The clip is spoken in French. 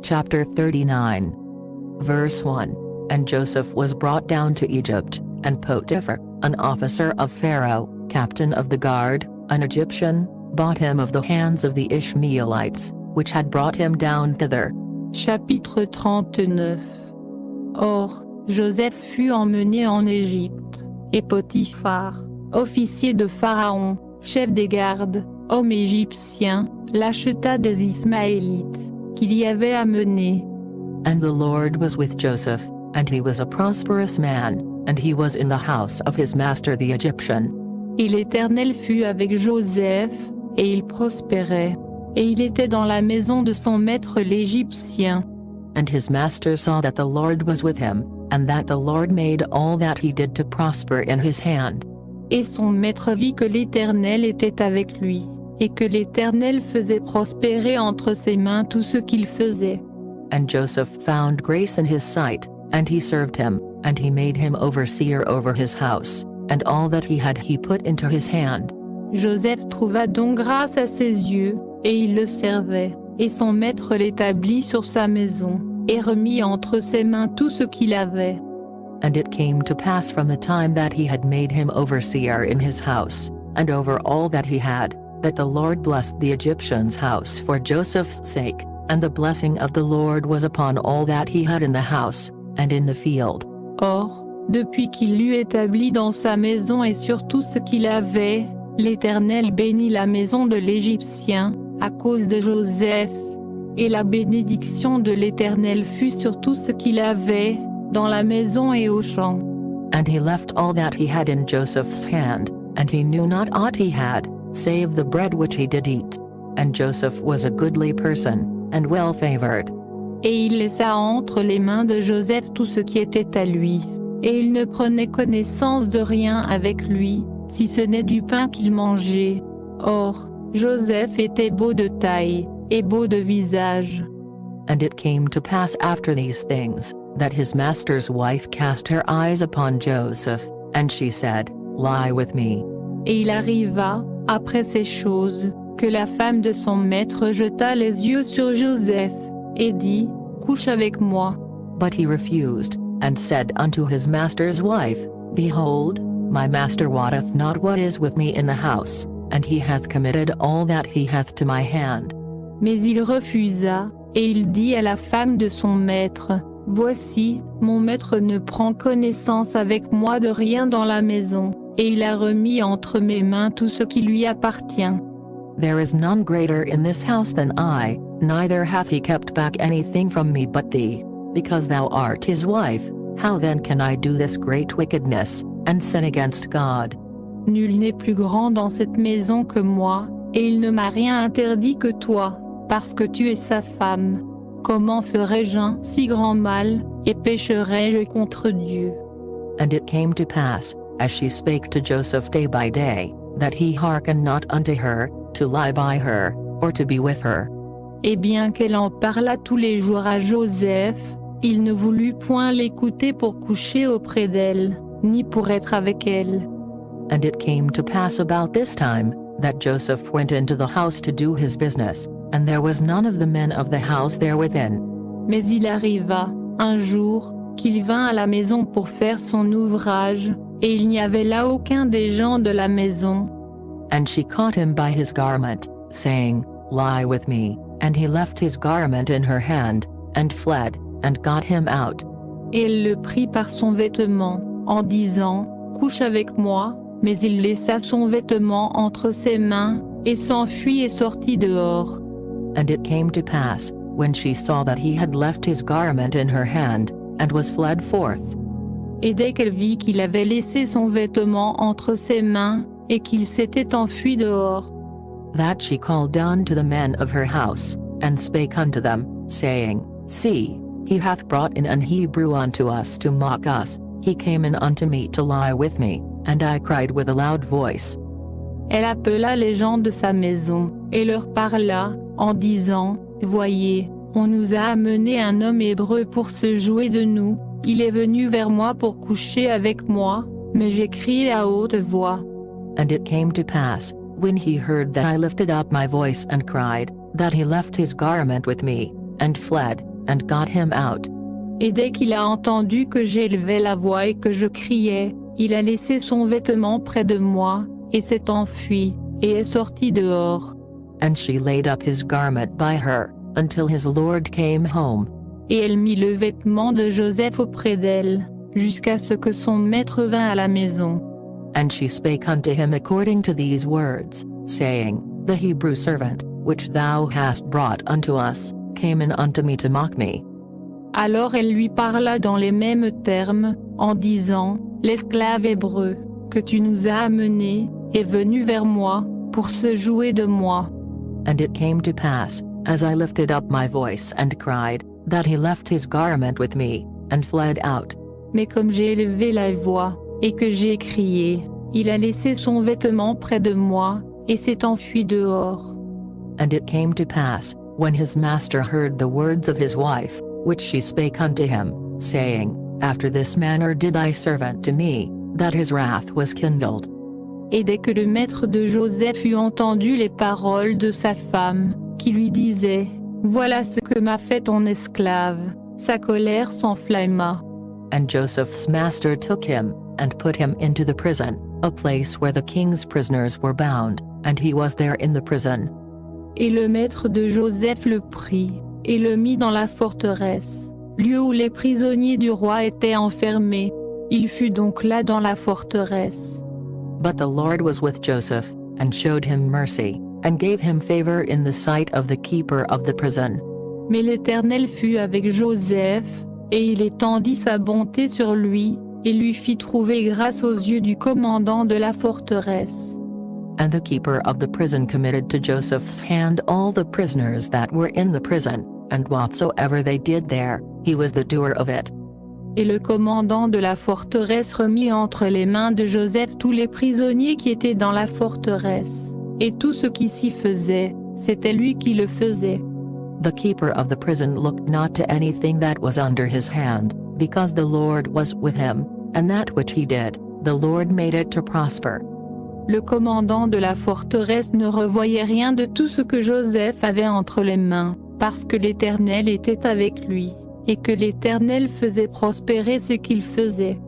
Chapter 39. Verse 1. And Joseph was brought down to Egypt, and Potiphar, an officer of Pharaoh, captain of the guard, an Egyptian, bought him of the hands of the Ishmaelites, which had brought him down thither. Chapitre 39. Or, Joseph fut emmené en Égypte, et Potiphar, officier de Pharaon, chef des gardes, homme égyptien, l'acheta des Ismaélites, qu'il y avait amenés. And the Lord was with Joseph, and he was a prosperous man, and he was in the house of his master the Egyptian. Et l'Éternel fut avec Joseph, et il prospérait, et il était dans la maison de son maître l'Égyptien. And his master saw that the Lord was with him, and that the Lord made all that he did to prosper in his hand. Et son maître vit que l'Éternel était avec lui, et que l'Éternel faisait prospérer entre ses mains tout ce qu'il faisait. And Joseph found grace in his sight, and he served him, and he made him overseer over his house, and all that he had he put into his hand. Joseph trouva donc grâce à ses yeux, et il le servait, et son maître l'établit sur sa maison, et remit entre ses mains tout ce qu'il avait. And it came to pass from the time that he had made him overseer in his house, and over all that he had, that the Lord blessed the Egyptian's house for Joseph's sake, and the blessing of the Lord was upon all that he had in the house, and in the field. Or, depuis qu'il l'eut établi dans sa maison et sur tout ce qu'il avait, l'Éternel bénit la maison de l'Égyptien, à cause de Joseph. Et la bénédiction de l'Éternel fut sur tout ce qu'il avait, dans la maison et au champ. And he left all that he had in Joseph's hand, and he knew not aught he had, save the bread which he did eat. And Joseph was a goodly person, and well favored. Et il laissa entre les mains de Joseph tout ce qui était à lui. Et il ne prenait connaissance de rien avec lui, si ce n'est du pain qu'il mangeait. Or, Joseph était beau de taille, et beau de visage. And it came to pass after these things, that his master's wife cast her eyes upon Joseph, and she said, Lie with me. Et il arriva, après ces choses, que la femme de son maître jeta les yeux sur Joseph, et dit, Couche avec moi. But he refused, and said unto his master's wife, Behold, my master wotteth not what is with me in the house, and he hath committed all that he hath to my hand. Mais il refusa, et il dit à la femme de son maître, Voici, mon maître ne prend connaissance avec moi de rien dans la maison, et il a remis entre mes mains tout ce qui lui appartient. There is none greater in this house than I, neither hath he kept back anything from me but thee, because thou art his wife. How then can I do this great wickedness, and sin against God? Nul n'est plus grand dans cette maison que moi, et il ne m'a rien interdit que toi, parce que tu es sa femme. Comment ferais-je un si grand mal, et pécherais-je contre Dieu? And it came to pass, as she spake to Joseph day by day, that he hearkened not unto her, to lie by her, or to be with her. Et bien qu'elle en parlât tous les jours à Joseph, il ne voulut point l'écouter pour coucher auprès d'elle, ni pour être avec elle. And it came to pass about this time, that Joseph went into the house to do his business, and there was none of the men of the house there within. Mais il arriva, un jour, qu'il vint à la maison pour faire son ouvrage, et il n'y avait là aucun des gens de la maison. And she caught him by his garment, saying, Lie with me, and he left his garment in her hand, and fled, and got him out. Et elle le prit par son vêtement, en disant, Couche avec moi, mais il laissa son vêtement entre ses mains, et s'enfuit et sortit dehors. And it came to pass, when she saw that he had left his garment in her hand, and was fled forth. Et dès qu'elle vit qu'il avait laissé son vêtement entre ses mains, et qu'il s'était enfui dehors, that she called unto the men of her house, and spake unto them, saying, See, he hath brought in an Hebrew unto us to mock us, he came in unto me to lie with me, and I cried with a loud voice. Elle appela les gens de sa maison, et leur parla, en disant, Voyez, on nous a amené un homme hébreu pour se jouer de nous, il est venu vers moi pour coucher avec moi, mais j'ai crié à haute voix. And it came to pass, when he heard that I lifted up my voice and cried, that he left his garment with me, and fled, and got him out. Et dès qu'il a entendu que j'élevais la voix et que je criais, il a laissé son vêtement près de moi, et s'est enfui, et est sorti dehors. And she laid up his garment by her, until his lord came home. Et elle mit le vêtement de Joseph auprès d'elle, jusqu'à ce que son maître vînt à la maison. And she spake unto him according to these words, saying, The Hebrew servant, which thou hast brought unto us, came in unto me to mock me. Alors elle lui parla dans les mêmes termes, en disant, L'esclave hébreu, que tu nous as amené, est venu vers moi, pour se jouer de moi. And it came to pass, as I lifted up my voice and cried, that he left his garment with me, and fled out. Mais comme j'ai élevé la voix, et que j'ai crié, il a laissé son vêtement près de moi, et s'est enfui dehors. And it came to pass, when his master heard the words of his wife, which she spake unto him, saying, After this manner did thy servant to me, that his wrath was kindled. Et dès que le maître de Joseph eut entendu les paroles de sa femme, qui lui disait, Voilà ce que m'a fait ton esclave, sa colère s'enflamma. And Joseph's master took him, and put him into the prison, a place where the king's prisoners were bound, and he was there in the prison. Et le maître de Joseph le prit, et le mit dans la forteresse, lieu où les prisonniers du roi étaient enfermés. Il fut donc là dans la forteresse. But the Lord was with Joseph, and showed him mercy, and gave him favor in the sight of the keeper of the prison. Mais l'Éternel fut avec Joseph, et il étendit sa bonté sur lui, et lui fit trouver grâce aux yeux du commandant de la forteresse. And the keeper of the prison committed to Joseph's hand all the prisoners that were in the prison, and whatsoever they did there, he was the doer of it. Et le commandant de la forteresse remit entre les mains de Joseph tous les prisonniers qui étaient dans la forteresse, et tout ce qui s'y faisait, c'était lui qui le faisait. The keeper of the prison looked not to anything that was under his hand, because the Lord was with him, and that which he did, the Lord made it to prosper. Le commandant de la forteresse ne revoyait rien de tout ce que Joseph avait entre les mains, parce que l'Éternel était avec lui, et que l'Éternel faisait prospérer ce qu'il faisait.